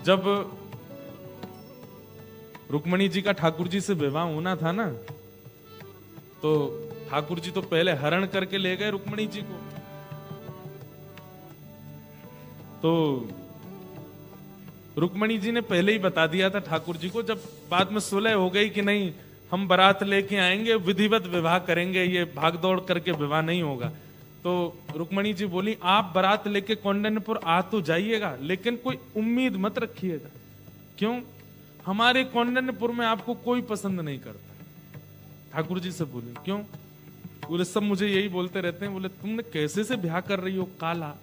जब रुक्मणी जी का ठाकुर जी से विवाह होना था ना, तो ठाकुर जी तो पहले हरण करके ले गए रुक्मणी जी को। तो रुक्मणी जी ने पहले ही बता दिया था ठाकुर जी को, जब बाद में सुलह हो गई कि नहीं हम बारात लेके आएंगे, विधिवत विवाह करेंगे, ये भागदौड़ करके विवाह नहीं होगा। तो रुक्मणी जी बोली आप बारात लेके कौंडन्यपुर आ तो जाइएगा, लेकिन कोई उम्मीद मत रखिएगा। क्यों? हमारे कौंडन्यपुर में आपको कोई पसंद नहीं करता। ठाकुर जी से बोले क्यों? बोले सब मुझे यही बोलते रहते हैं। बोले तुमने कैसे से ब्याह कर रही हो काला।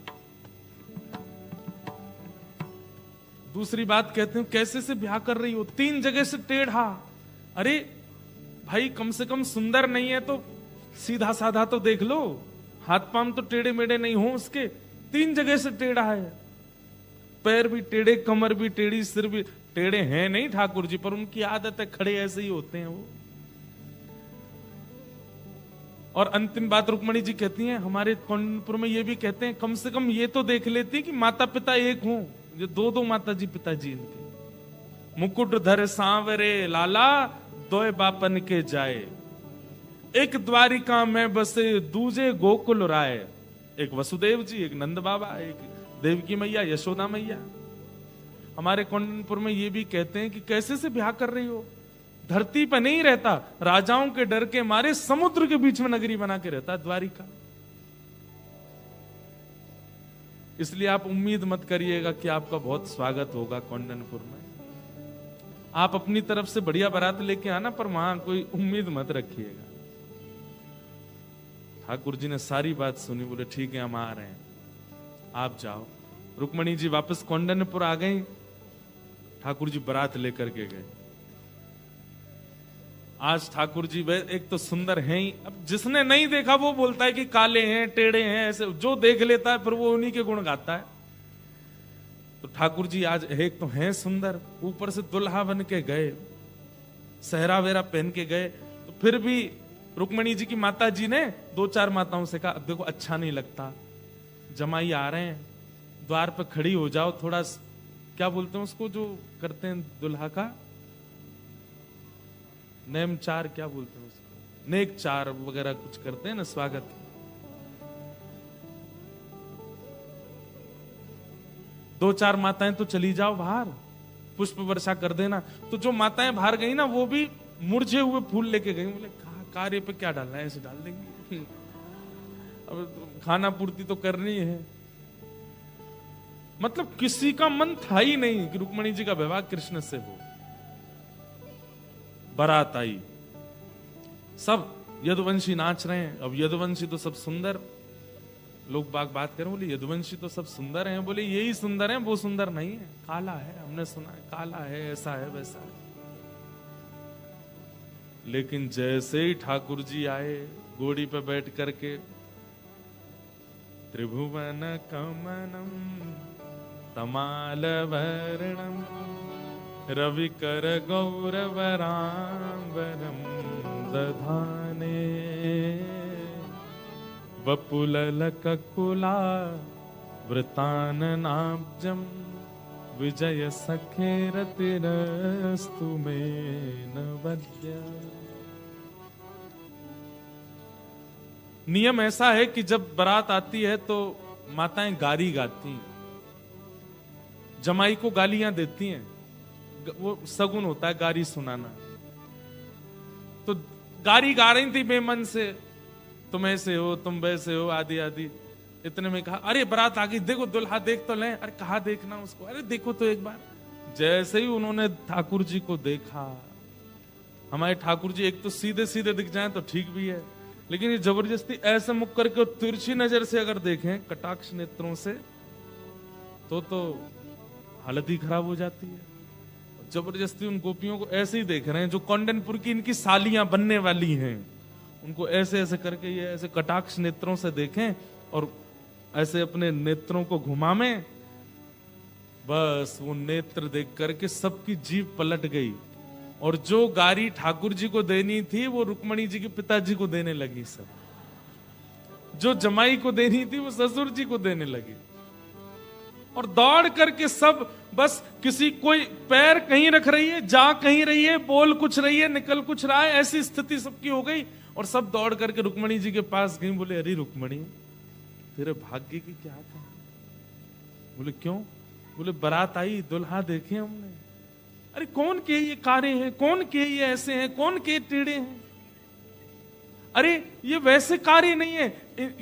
दूसरी बात कहते हैं कैसे से ब्याह कर रही हो, 3 जगह से टेढ़ा। अरे भाई कम से कम सुंदर नहीं है तो सीधा साधा तो देख लो, हाथ पांव तो टेढ़े मेढ़े नहीं हो उसके, 3 जगह से टेढ़ा है, पैर भी टेढ़े, कमर भी टेढ़ी, सिर भी टेढ़े हैं नहीं ठाकुर जी, पर उनकी आदत है, खड़े ऐसे ही होते हैं वो। और अंतिम बात रुक्मणी जी कहती हैं हमारे कौंडन्यपुर में ये भी कहते हैं कम से कम ये तो देख लेती कि माता पिता एक हों, जो 2 माता जी पिताजी इनके। मुकुट धर सांवरे लाला, 2 बापन के जाए, एक द्वारिका में बसे दूजे गोकुल राय। एक वसुदेव जी, एक नंद बाबा, एक देवकी मैया, यशोदा मैया। हमारे कौंडन्यपुर में ये भी कहते हैं कि कैसे से ब्याह कर रही हो, धरती पर नहीं रहता, राजाओं के डर के मारे समुद्र के बीच में नगरी बना के रहता द्वारिका। इसलिए आप उम्मीद मत करिएगा कि आपका बहुत स्वागत होगा कौंडन्यपुर में। आप अपनी तरफ से बढ़िया बारात लेके आना, पर वहां कोई उम्मीद मत रखिएगा। ठाकुर जी ने सारी बात सुनी, बोले ठीक है हम आ रहे हैं, आप जाओ। रुक्मणी जी वापस कौंडन्यपुर आ गई, ठाकुर जी बारात लेकर के गए। आज ठाकुर जी एक तो सुंदर हैं ही, अब जिसने नहीं देखा वो बोलता है कि काले हैं, टेढ़े हैं, ऐसे जो देख लेता है फिर वो उन्हीं के गुण गाता है। तो ठाकुर जी आज एक तो हैं सुंदर, ऊपर से दुल्हा बन के गए, सहरा वेरा पहन के गए। तो फिर भी रुक्मणी जी की माता जी ने 2-4 माताओं से कहा अब देखो अच्छा नहीं लगता, जमाई आ रहे हैं, द्वार पे खड़ी हो जाओ, थोड़ा क्या बोलते हैं उसको जो करते हैं दुल्हा का, नेमचार क्या बोलते हैं उसको, नेकचार वगैरह कुछ करते हैं ना, स्वागत। दो चार माताएं तो चली जाओ बाहर, पुष्प वर्षा कर देना। तो जो माताएं बाहर गई ना वो भी मुरझे हुए फूल लेके गई। बोले कार्य पे क्या डालना है, ऐसे डाल देंगे, अब खाना पूर्ति तो करनी है। मतलब किसी का मन था ही नहीं कि रुक्मणी जी का विवाह कृष्ण से हो। बारात आई, सब यदुवंशी नाच रहे हैं। अब यदुवंशी तो सब सुंदर, लोग बात करें, बोले यदुवंशी तो सब सुंदर हैं। बोले यही सुंदर हैं, वो सुंदर नहीं है, काला है, हमने सुना है काला है, ऐसा है वैसा है। लेकिन जैसे ही ठाकुर जी आए घोड़ी पे बैठ करके, त्रिभुवन कमनम तमाल वर्णम रविकर गौरवरांबरम दधाने वपुललककुला वृताननाब्जम विजय सखेरतिरस्तु मे नवद्य। नियम ऐसा है कि जब बारात आती है तो माताएं गारी गाती हैं, जमाई को गालियां देती हैं, वो सगुन होता है गारी सुनाना। तो गारी गा रही थी बेमन से, तुम ऐसे हो, तुम वैसे हो, आदि आदि। इतने में कहा अरे बारात आ गई, देखो दुल्हा देख तो लें। अरे कहा देखना उसको, अरे देखो तो एक बार। जैसे ही उन्होंने ठाकुर जी को देखा, हमारे ठाकुर जी एक तो सीधे सीधे दिख जाएं तो ठीक भी है, लेकिन ये जबरदस्ती ऐसे मुख करके तिरछी नजर से अगर देखें कटाक्ष नेत्रों से तो हालत ही खराब हो जाती है। जबरदस्ती उन गोपियों को ऐसे ही देख रहे हैं जो कौंडन्यपुर की इनकी सालियां बनने वाली हैं, उनको ऐसे ऐसे करके ये ऐसे कटाक्ष नेत्रों से देखें और ऐसे अपने नेत्रों को घुमावें। बस वो नेत्र देख करके सबकी जीभ पलट गई और जो गारी ठाकुर जी को देनी थी वो रुक्मणी जी के पिताजी को देने लगी, सब जो जमाई को देनी थी वो ससुर जी को देने लगी। और दौड़ करके सब बस किसी कोई पैर कहीं रख रही है, जा कहीं रही है, बोल कुछ रही है, निकल कुछ रहा है, ऐसी स्थिति सबकी हो गई। और सब दौड़ करके रुक्मणी जी के पास गई, बोले अरे रुक्मणी तेरे भाग्य की क्या था? बोले क्यों? बोले बारात आई, दुल्हा देखे हमने। अरे कौन के ये कारे हैं, कौन के ये ऐसे हैं, कौन के टेढ़े हैं? अरे ये वैसे कारे नहीं है,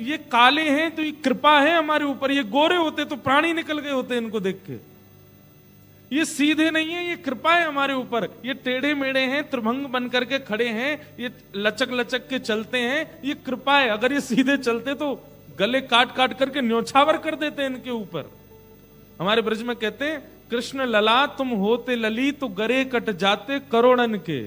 ये काले हैं तो ये कृपा है हमारे ऊपर, ये गोरे होते तो प्राणी निकल गए होते इनको देख के। ये सीधे नहीं है, ये कृपा है हमारे ऊपर। ये टेढ़े मेढ़े हैं, त्रिभंग बन करके खड़े हैं, ये लचक लचक के चलते हैं, ये कृपा है। अगर ये सीधे चलते तो गले काट काट करके न्योछावर कर देते इनके ऊपर। हमारे ब्रज में कहते हैं कृष्ण लला तुम होते लली तो गरे कट जाते करोड़न के।